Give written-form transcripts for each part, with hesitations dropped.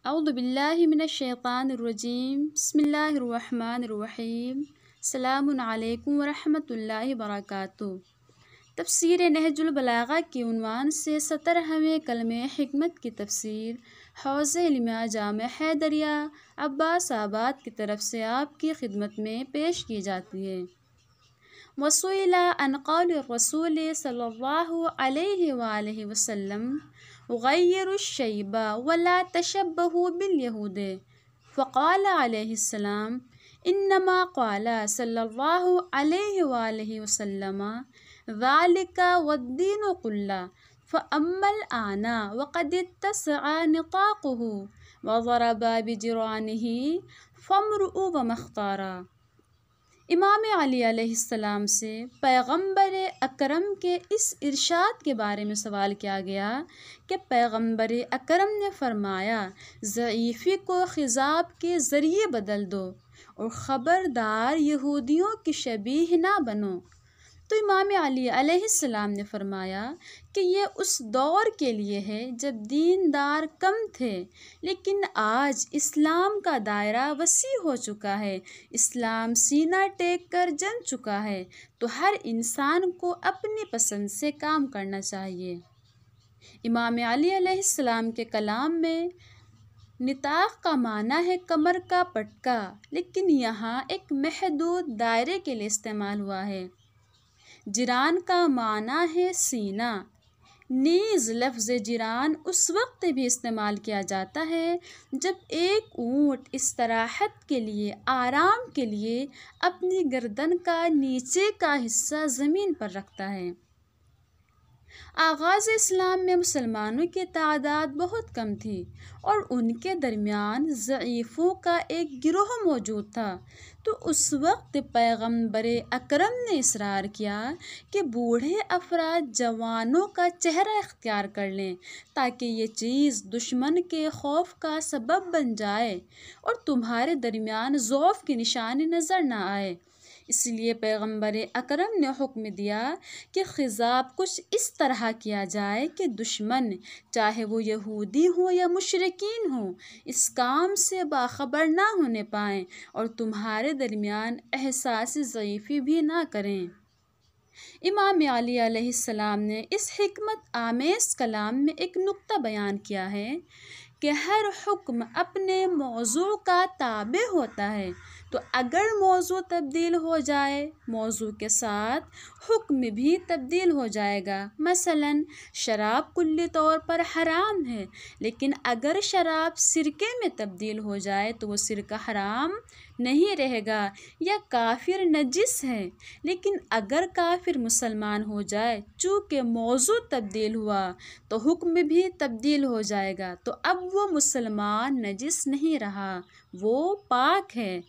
اعوذ باللہ من الشیطان الرجیم بسم اللہ الرحمن الرحیم السلام علیکم ورحمۃ اللہ وبرکاتہ۔ تفسیر نہج البلاغہ کے عنوان سے 17ویں کلمہ حکمت کی تفسیر حوزہ علمیہ جامع حیدریہ عباس آباد کی طرف سے آپ کی خدمت میں پیش کی جاتی ہے۔ وسئل عن قول الرسول صلی اللہ علیہ وآلہ وسلم غیر الشیب ولا تشبہوا بالیہود، فقال علیہ السلام انما قال صلی اللہ علیہ وآلہ وسلم ذلک والدین کلہ فاما الآن وقد اتسع نطاقہ وضرب بجرانہ فامرؤ وما اختار۔ امام علی علیہ السلام سے پیغمبر اکرم کے اس ارشاد کے بارے میں سوال کیا گیا کہ پیغمبر اکرم نے فرمایا ضعیفی کو خضاب کے ذریعے بدل دو اور خبردار یہودیوں کی شبیہ نہ بنو۔ تو امام علی علیہ السلام نے فرمایا کہ یہ اس دور کے لیے ہے جب دیندار کم تھے، لیکن آج اسلام کا دائرہ وسیع ہو چکا ہے، اسلام سینہ ٹیک کر جم چکا ہے، تو ہر انسان کو اپنی پسند سے کام کرنا چاہیے۔ امام علی علیہ السلام کے کلام میں نطاق کا معنی ہے کمر کا پٹکا، لیکن یہاں ایک محدود دائرے کے لیے استعمال ہوا ہے۔ جران کا معنی ہے سینہ، نیز لفظ جران اس وقت بھی استعمال کیا جاتا ہے جب ایک اونٹ استراحت کے لیے، آرام کے لیے اپنی گردن کا نیچے کا حصہ زمین پر رکھتا ہے۔ آغاز اسلام میں مسلمانوں کی تعداد بہت کم تھی اور ان کے درمیان ضعیفوں کا ایک گروہ موجود تھا، تو اس وقت پیغمبر اکرم نے اصرار کیا کہ بوڑھے افراد جوانوں کا چہرہ اختیار کر لیں تاکہ یہ چیز دشمن کے خوف کا سبب بن جائے اور تمہارے درمیان ضعف کی نشانی نظر نہ آئے۔ اس لیے پیغمبر اکرم نے حکم دیا کہ خضاب کچھ اس طرح کیا جائے کہ دشمن، چاہے وہ یہودی ہوں یا مشرکین ہوں، اس کام سے باخبر نہ ہونے پائیں اور تمہارے درمیان احساس ضعیفی بھی نہ کریں۔ امام علی علیہ السلام نے اس حکمت آمیز کلام میں ایک نقطہ بیان کیا ہے کہ ہر حکم اپنے موضوع کا تابع ہوتا ہے، تو اگر موضوع تبدیل ہو جائے، موضوع کے ساتھ حکم بھی تبدیل ہو جائے گا۔ مثلا شراب کلی طور پر حرام ہے، لیکن اگر شراب سرکے میں تبدیل ہو جائے تو وہ سرکہ حرام نہیں رہے گا، یا کافر نجس ہے، لیکن اگر کافر مسلمان ہو جائے، چونکہ موضوع تبدیل ہوا تو حکم بھی تبدیل ہو جائے گا، تو اب وہ مسلمان نجس نہیں رہا، وہ پاک ہے۔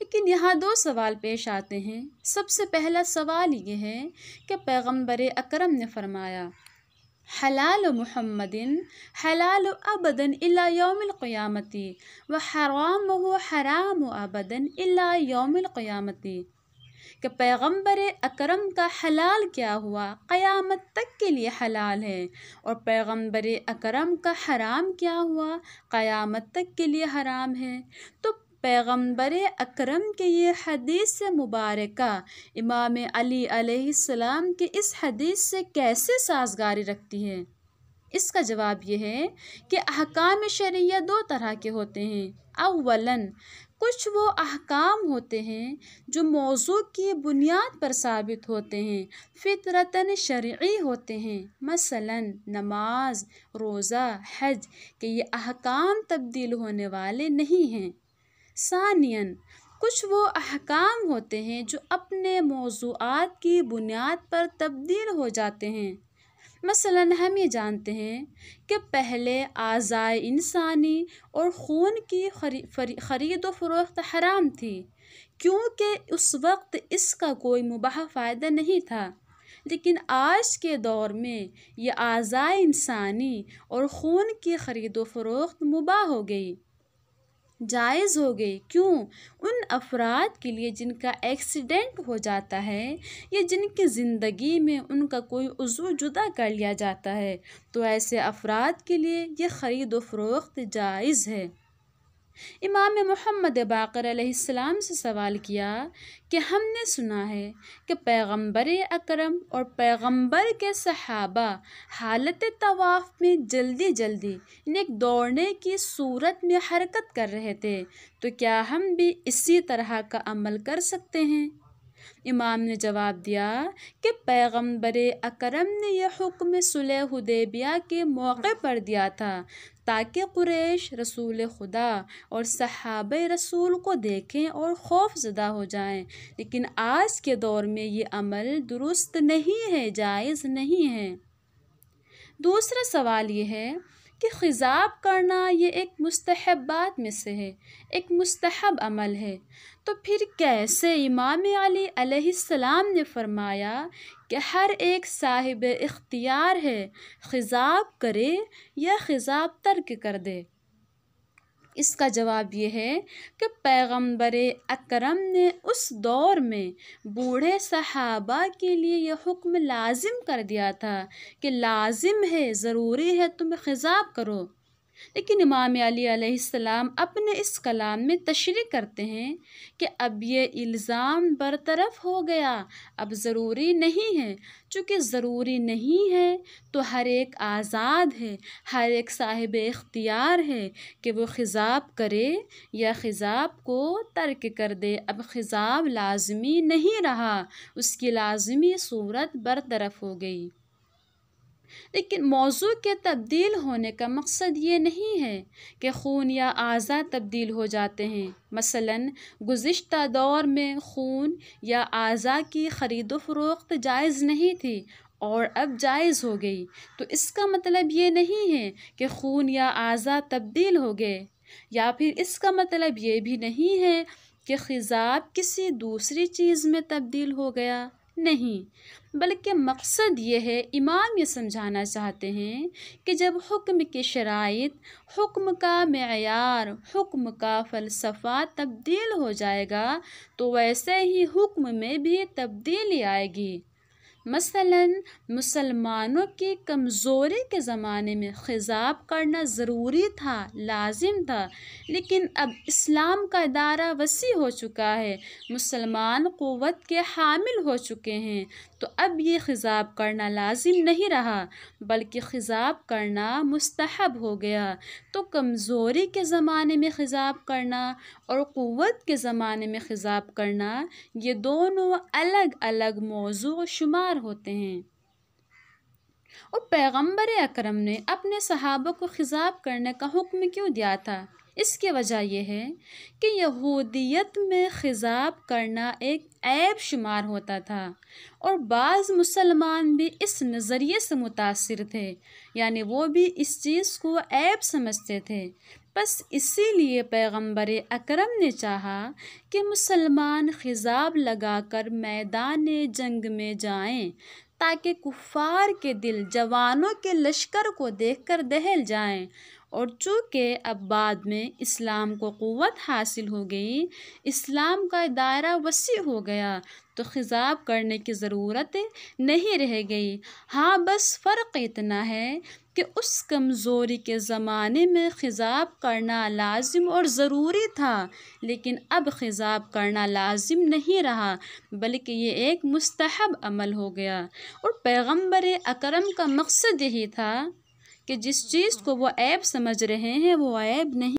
لیکن یہاں دو سوال پیش آتے ہیں۔ سب سے پہلا سوال یہ ہے کہ پیغمبر اکرم نے فرمایا حلال محمد حلال ابدا الی یوم القیامت وحرامہ حرام ابدا الی یوم القیامت، کہ پیغمبر اکرم کا حلال کیا ہوا قیامت تک کے لیے حلال ہے، اور پیغمبر اکرم کا حرام کیا ہوا قیامت تک کے لیے حرام ہے۔ تو پیغمبر اکرم کے یہ حدیث مبارکہ امام علی علیہ السلام کے اس حدیث سے کیسے سازگاری رکھتی ہے؟ اس کا جواب یہ ہے کہ احکام شرعیہ دو طرح کے ہوتے ہیں۔ اولاً کچھ وہ احکام ہوتے ہیں جو موضوع کی بنیاد پر ثابت ہوتے ہیں، فطرتاً شرعی ہوتے ہیں، مثلاً نماز، روزہ، حج، کہ یہ احکام تبدیل ہونے والے نہیں ہیں۔ ثانیاً کچھ وہ احکام ہوتے ہیں جو اپنے موضوعات کی بنیاد پر تبدیل ہو جاتے ہیں۔ مثلاً ہم یہ جانتے ہیں کہ پہلے اعضائے انسانی اور خون کی خرید و فروخت حرام تھی، کیونکہ اس وقت اس کا کوئی مباح فائدہ نہیں تھا، لیکن آج کے دور میں یہ اعضائے انسانی اور خون کی خرید و فروخت مباح ہو گئی۔ جائز ہو گئی۔ کیوں؟ ان افراد کے لیے جن کا ایکسیڈنٹ ہو جاتا ہے یا جن کی زندگی میں ان کا کوئی عضو جدا کر لیا جاتا ہے، تو ایسے افراد کے لیے یہ خرید و فروخت جائز ہے۔ امام محمد باقر علیہ السلام سے سوال کیا کہ ہم نے سنا ہے کہ پیغمبر اکرم اور پیغمبر کے صحابہ حالت طواف میں جلدی جلدی ایک دوڑنے کی صورت میں حرکت کر رہے تھے، تو کیا ہم بھی اسی طرح کا عمل کر سکتے ہیں؟ امام نے جواب دیا کہ پیغمبر اکرم نے یہ حکم صلح حدیبیہ کے موقع پر دیا تھا تاکہ قریش رسول خدا اور صحابہ رسول کو دیکھیں اور خوف زدہ ہو جائیں، لیکن آج کے دور میں یہ عمل درست نہیں ہے، جائز نہیں ہے۔ دوسرا سوال یہ ہے کہ خضاب کرنا یہ ایک مستحبات میں سے ہے، ایک مستحب عمل ہے، تو پھر کیسے امام علی علیہ السلام نے فرمایا کہ ہر ایک صاحب اختیار ہے، خضاب کرے یا خضاب ترک کر دے؟ اس کا جواب یہ ہے کہ پیغمبر اکرم نے اس دور میں بوڑھے صحابہ کے لیے یہ حکم لازم کر دیا تھا کہ لازم ہے، ضروری ہے تم خضاب کرو، لیکن امام علی علیہ السلام اپنے اس کلام میں تشریح کرتے ہیں کہ اب یہ الزام برطرف ہو گیا، اب ضروری نہیں ہے۔ چونکہ ضروری نہیں ہے تو ہر ایک آزاد ہے، ہر ایک صاحب اختیار ہے کہ وہ خضاب کرے یا خضاب کو ترک کر دے۔ اب خضاب لازمی نہیں رہا، اس کی لازمی صورت برطرف ہو گئی۔ لیکن موضوع کے تبدیل ہونے کا مقصد یہ نہیں ہے کہ خون یا اعضاء تبدیل ہو جاتے ہیں۔ مثلاً گزشتہ دور میں خون یا اعضاء کی خرید و فروخت جائز نہیں تھی اور اب جائز ہو گئی، تو اس کا مطلب یہ نہیں ہے کہ خون یا اعضاء تبدیل ہو گئے، یا پھر اس کا مطلب یہ بھی نہیں ہے کہ خضاب کسی دوسری چیز میں تبدیل ہو گیا، نہیں، بلکہ مقصد یہ ہے، امام یہ سمجھانا چاہتے ہیں کہ جب حکم کی شرائط، حکم کا معیار، حکم کا فلسفہ تبدیل ہو جائے گا تو ویسے ہی حکم میں بھی تبدیلی آئے گی۔ مثلاً مسلمانوں کی کمزوری کے زمانے میں خضاب کرنا ضروری تھا، لازم تھا، لیکن اب اسلام کا دائرہ وسیع ہو چکا ہے، مسلمان قوت کے حامل ہو چکے ہیں، تو اب یہ خضاب کرنا لازم نہیں رہا بلکہ خضاب کرنا مستحب ہو گیا۔ تو کمزوری کے زمانے میں خضاب کرنا اور قوت کے زمانے میں خضاب کرنا، یہ دونوں الگ الگ موضوع شمار ہوتے ہیں۔ اور پیغمبر اکرم نے اپنے صحابہ کو خضاب کرنے کا حکم کیوں دیا تھا؟ اس کی وجہ یہ ہے کہ یہودیت میں خضاب کرنا ایک عیب شمار ہوتا تھا اور بعض مسلمان بھی اس نظریے سے متاثر تھے، یعنی وہ بھی اس چیز کو عیب سمجھتے تھے۔ بس اسی لیے پیغمبر اکرم نے چاہا کہ مسلمان خضاب لگا کر میدان جنگ میں جائیں تاکہ کفار کے دل جوانوں کے لشکر کو دیکھ کر دہل جائیں، اور چونکہ اب بعد میں اسلام کو قوت حاصل ہو گئی، اسلام کا دائرہ وسیع ہو گیا، تو خضاب کرنے کی ضرورت نہیں رہ گئی۔ ہاں بس فرق اتنا ہے کہ اس کمزوری کے زمانے میں خضاب کرنا لازم اور ضروری تھا، لیکن اب خضاب کرنا لازم نہیں رہا بلکہ یہ ایک مستحب عمل ہو گیا۔ اور پیغمبر اکرم کا مقصد یہی تھا کہ جس چیز کو وہ عیب سمجھ رہے ہیں وہ عیب نہیں